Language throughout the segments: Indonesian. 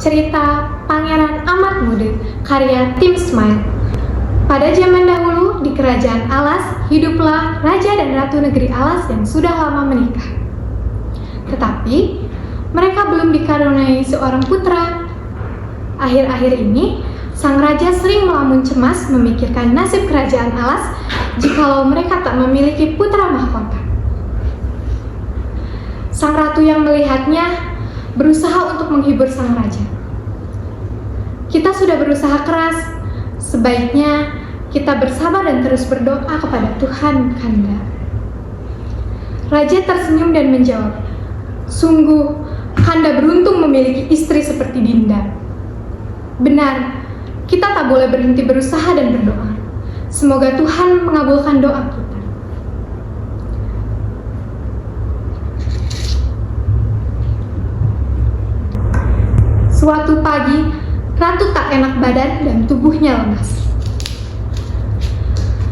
cerita Pangeran Amat Muda karya Tim Smile. Pada zaman dahulu di kerajaan Alas hiduplah raja dan ratu negeri Alas yang sudah lama menikah. Tetapi mereka belum dikaruniai seorang putra. Akhir-akhir ini sang raja sering melamun cemas memikirkan nasib kerajaan Alas jikalau mereka tak memiliki putra mahkota. Sang ratu yang melihatnya berusaha untuk menghibur sang raja. Kita sudah berusaha keras, sebaiknya kita bersabar dan terus berdoa kepada Tuhan, Kanda. Raja tersenyum dan menjawab, "Sungguh, Kanda beruntung memiliki istri seperti Dinda. Benar, kita tak boleh berhenti berusaha dan berdoa. Semoga Tuhan mengabulkan doa kita." Suatu pagi, ratu tak enak badan dan tubuhnya lemas.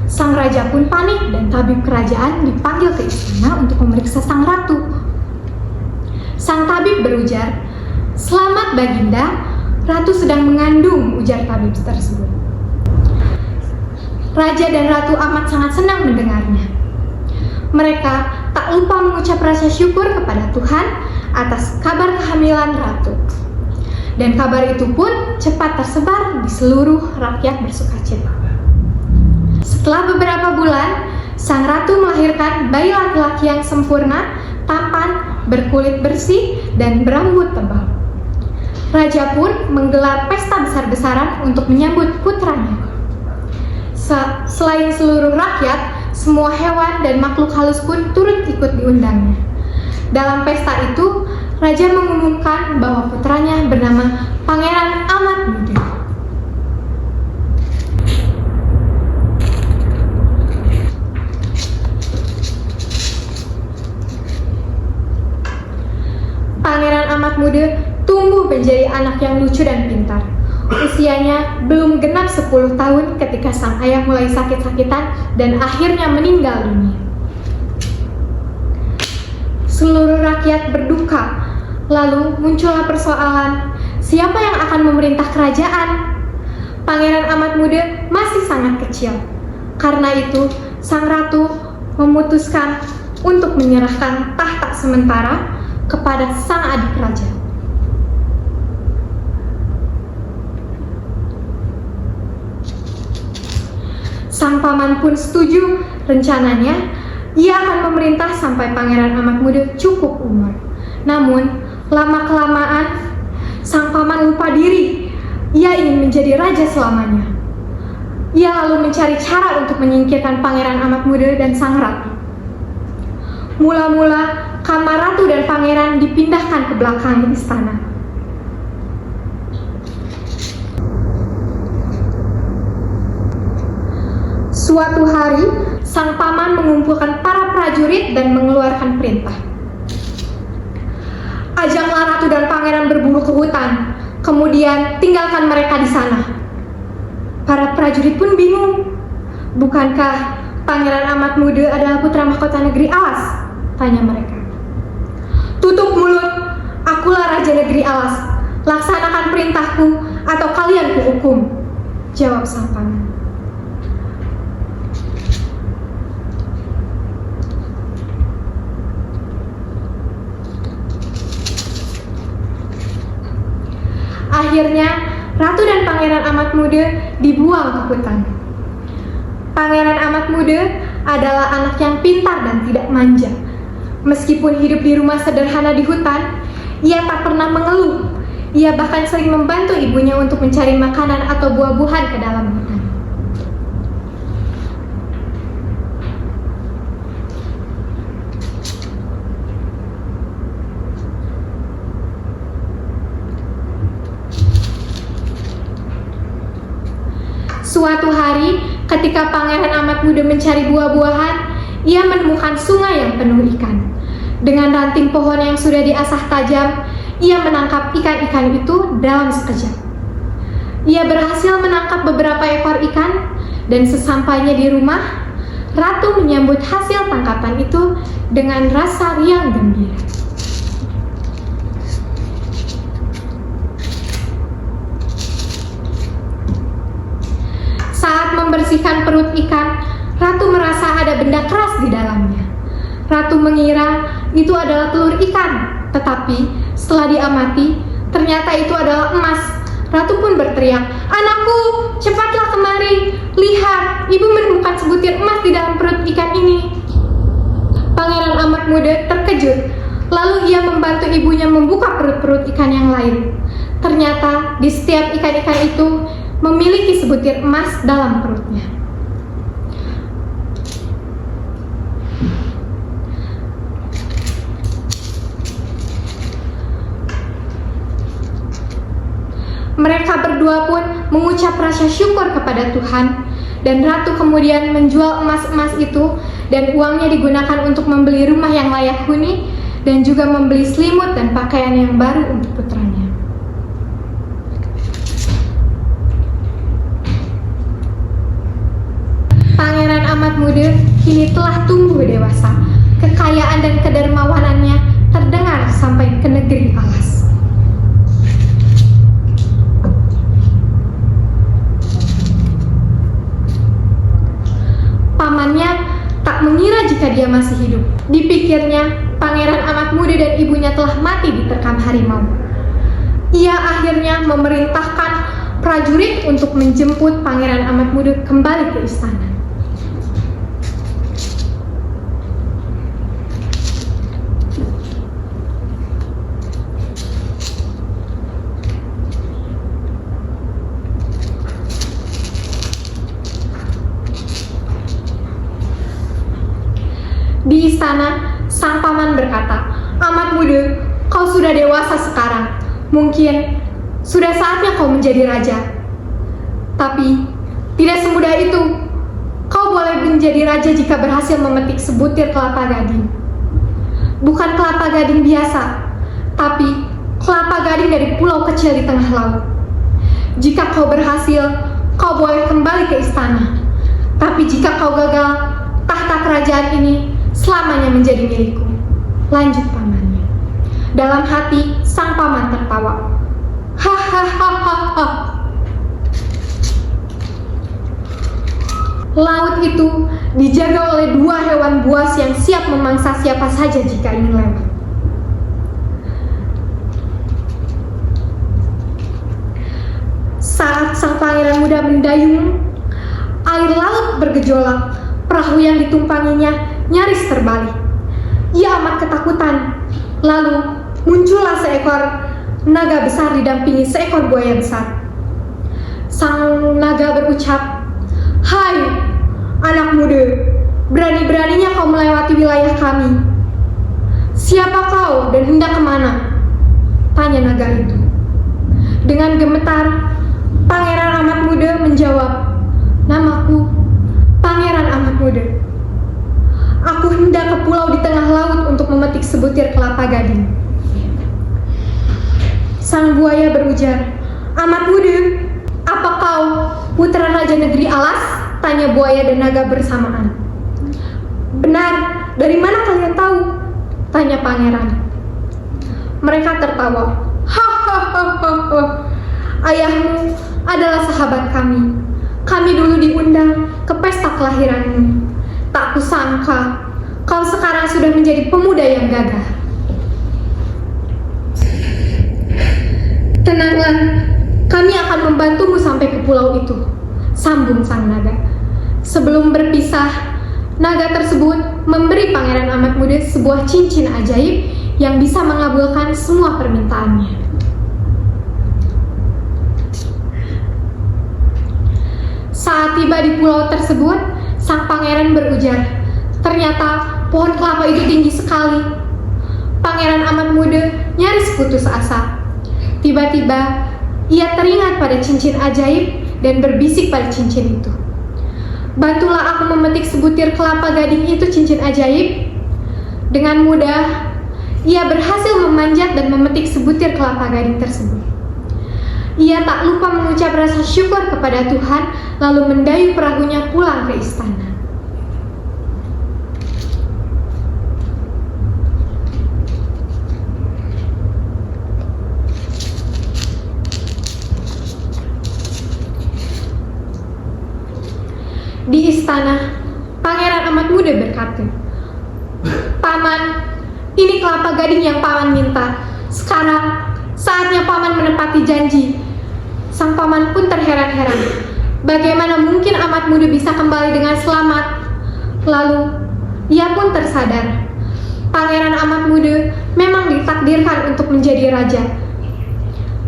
Sang raja pun panik dan tabib kerajaan dipanggil ke istana untuk memeriksa sang ratu. Sang tabib berujar, "Selamat Baginda, ratu sedang mengandung," ujar tabib tersebut. Raja dan ratu amat sangat senang mendengarnya. Mereka tak lupa mengucap rasa syukur kepada Tuhan atas kabar kehamilan ratu. Dan kabar itu pun cepat tersebar di seluruh rakyat bersukacita. Setelah beberapa bulan, sang ratu melahirkan bayi laki-laki yang sempurna, tampan, berkulit bersih, dan berambut tebal. Raja pun menggelar pesta besar-besaran untuk menyambut putranya. Selain seluruh rakyat, semua hewan dan makhluk halus pun turut ikut diundangnya. Dalam pesta itu, raja mengumumkan bahwa putranya bernama Pangeran Amat Muda. Pangeran Amat Muda tumbuh menjadi anak yang lucu dan pintar. Usianya belum genap 10 tahun ketika sang ayah mulai sakit-sakitan dan akhirnya meninggal dunia. Seluruh rakyat berduka. Lalu muncullah persoalan, siapa yang akan memerintah kerajaan? Pangeran Amat Muda masih sangat kecil. Karena itu, sang ratu memutuskan untuk menyerahkan tahta sementara kepada sang adik raja. Sang paman pun setuju rencananya. Ia akan memerintah sampai Pangeran Amat Muda cukup umur. Namun, lama-kelamaan, sang paman lupa diri. Ia ingin menjadi raja selamanya. Ia lalu mencari cara untuk menyingkirkan Pangeran Amat Muda dan sang ratu. Mula-mula, kamar ratu dan pangeran dipindahkan ke belakang istana. Suatu hari, sang paman mengumpulkan para prajurit dan mengeluarkan perintah. Ajaklah ratu dan pangeran berburu ke hutan, kemudian tinggalkan mereka di sana. Para prajurit pun bingung. Bukankah Pangeran Amat Muda adalah putra mahkota negeri Alas? Tanya mereka. Tutup mulut, akulah raja negeri Alas. Laksanakan perintahku atau kalian kuhukum, jawab sang paman. Akhirnya, ratu dan Pangeran Amat Muda dibuang ke hutan. Pangeran Amat Muda adalah anak yang pintar dan tidak manja. Meskipun hidup di rumah sederhana di hutan, ia tak pernah mengeluh. Ia bahkan sering membantu ibunya untuk mencari makanan atau buah-buahan ke dalam hutan. Suatu hari, ketika Pangeran Amat Muda mencari buah-buahan, ia menemukan sungai yang penuh ikan. Dengan ranting pohon yang sudah diasah tajam, ia menangkap ikan-ikan itu dalam sekejap. Ia berhasil menangkap beberapa ekor ikan, dan sesampainya di rumah, ratu menyambut hasil tangkapan itu dengan rasa riang gembira. membersihkan perut ikan, ratu merasa ada benda keras di dalamnya. Ratu mengira itu adalah telur ikan, tetapi setelah diamati, ternyata itu adalah emas. Ratu pun berteriak, "Anakku, cepatlah kemari. Lihat, ibu menemukan sebutir emas di dalam perut ikan ini." Pangeran amat muda terkejut. Lalu ia membantu ibunya membuka perut-perut ikan yang lain. Ternyata di setiap ikan-ikan itu memiliki sebutir emas dalam perutnya. Mereka berdua pun mengucap rasa syukur kepada Tuhan, dan ratu kemudian menjual emas-emas itu, dan uangnya digunakan untuk membeli rumah yang layak huni, dan juga membeli selimut dan pakaian yang baru untuk putranya. Pangeran amat muda kini telah tumbuh dewasa. Kekayaan dan kedermawanannya terdengar sampai ke negeri alas. Pamannya tak mengira jika dia masih hidup. Dipikirnya, pangeran amat muda dan ibunya telah mati diterkam harimau. Ia akhirnya memerintahkan prajurit untuk menjemput pangeran amat muda kembali ke istana. Di istana, sang paman berkata, "Amat muda, kau sudah dewasa sekarang. Mungkin sudah saatnya kau menjadi raja. Tapi tidak semudah itu. Kau boleh menjadi raja jika berhasil memetik sebutir kelapa gading. Bukan kelapa gading biasa, tapi kelapa gading dari pulau kecil di tengah laut. Jika kau berhasil, kau boleh kembali ke istana. Tapi jika kau gagal, tahta kerajaan ini selamanya menjadi milikku." Lanjut pamannya. Dalam hati, sang paman tertawa. Hahaha. Laut itu dijaga oleh dua hewan buas yang siap memangsa siapa saja jika ingin lewat. Saat sang pangeran muda mendayung, air laut bergejolak. Perahu yang ditumpanginya nyaris terbalik. Ia amat ketakutan. Lalu muncullah seekor naga besar didampingi seekor buaya besar. Sang naga berucap, "Hai, anak muda, berani-beraninya kau melewati wilayah kami. Siapa kau dan hendak kemana?" tanya naga itu. Dengan gemetar, pangeran amat muda menjawab, "Namaku Pangeran amat muda. Aku hendak ke pulau di tengah laut untuk memetik sebutir kelapa gading." Sang buaya berujar, "Amat muda, apa kau putra raja negeri alas?" tanya buaya dan naga bersamaan. "Benar, dari mana kalian tahu?" tanya pangeran. Mereka tertawa. "Hahaha, ayahmu adalah sahabat kami. Kami dulu diundang ke pesta kelahiranmu. Tak kusangka kau sekarang sudah menjadi pemuda yang gagah." "Tenanglah, kami akan membantumu sampai ke pulau itu," sambung sang naga. Sebelum berpisah, naga tersebut memberi pangeran amat muda sebuah cincin ajaib yang bisa mengabulkan semua permintaannya. Saat tiba di pulau tersebut, sang pangeran berujar, "Ternyata pohon kelapa itu tinggi sekali." Pangeran amat muda nyaris putus asa. Tiba-tiba, ia teringat pada cincin ajaib dan berbisik pada cincin itu, "Bantulah aku memetik sebutir kelapa gading itu, cincin ajaib." Dengan mudah, ia berhasil memanjat dan memetik sebutir kelapa gading tersebut. Ia tak lupa mengucap rasa syukur kepada Tuhan, lalu mendayung perahunya pulang ke istana. sana, Pangeran Amat Muda berkata, "Paman, ini kelapa gading yang paman minta. Sekarang saatnya paman menepati janji." Sang paman pun terheran-heran. Bagaimana mungkin Amat Muda bisa kembali dengan selamat? Lalu, ia pun tersadar. Pangeran Amat Muda memang ditakdirkan untuk menjadi raja.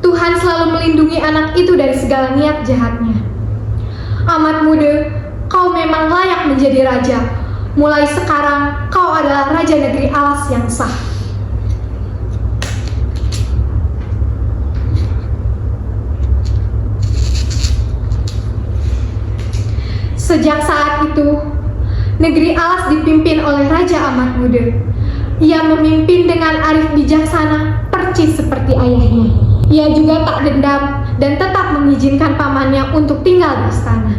Tuhan selalu melindungi anak itu dari segala niat jahatnya. Amat Muda, kau memang layak menjadi raja. Mulai sekarang, kau adalah raja negeri Alas yang sah. Sejak saat itu, negeri Alas dipimpin oleh Raja Amat Muda. Ia memimpin dengan arif bijaksana, percis seperti ayahnya. Ia juga tak dendam dan tetap mengizinkan pamannya untuk tinggal di istana.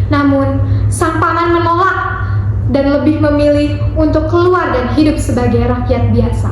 Namun, sang paman menolak dan lebih memilih untuk keluar dan hidup sebagai rakyat biasa.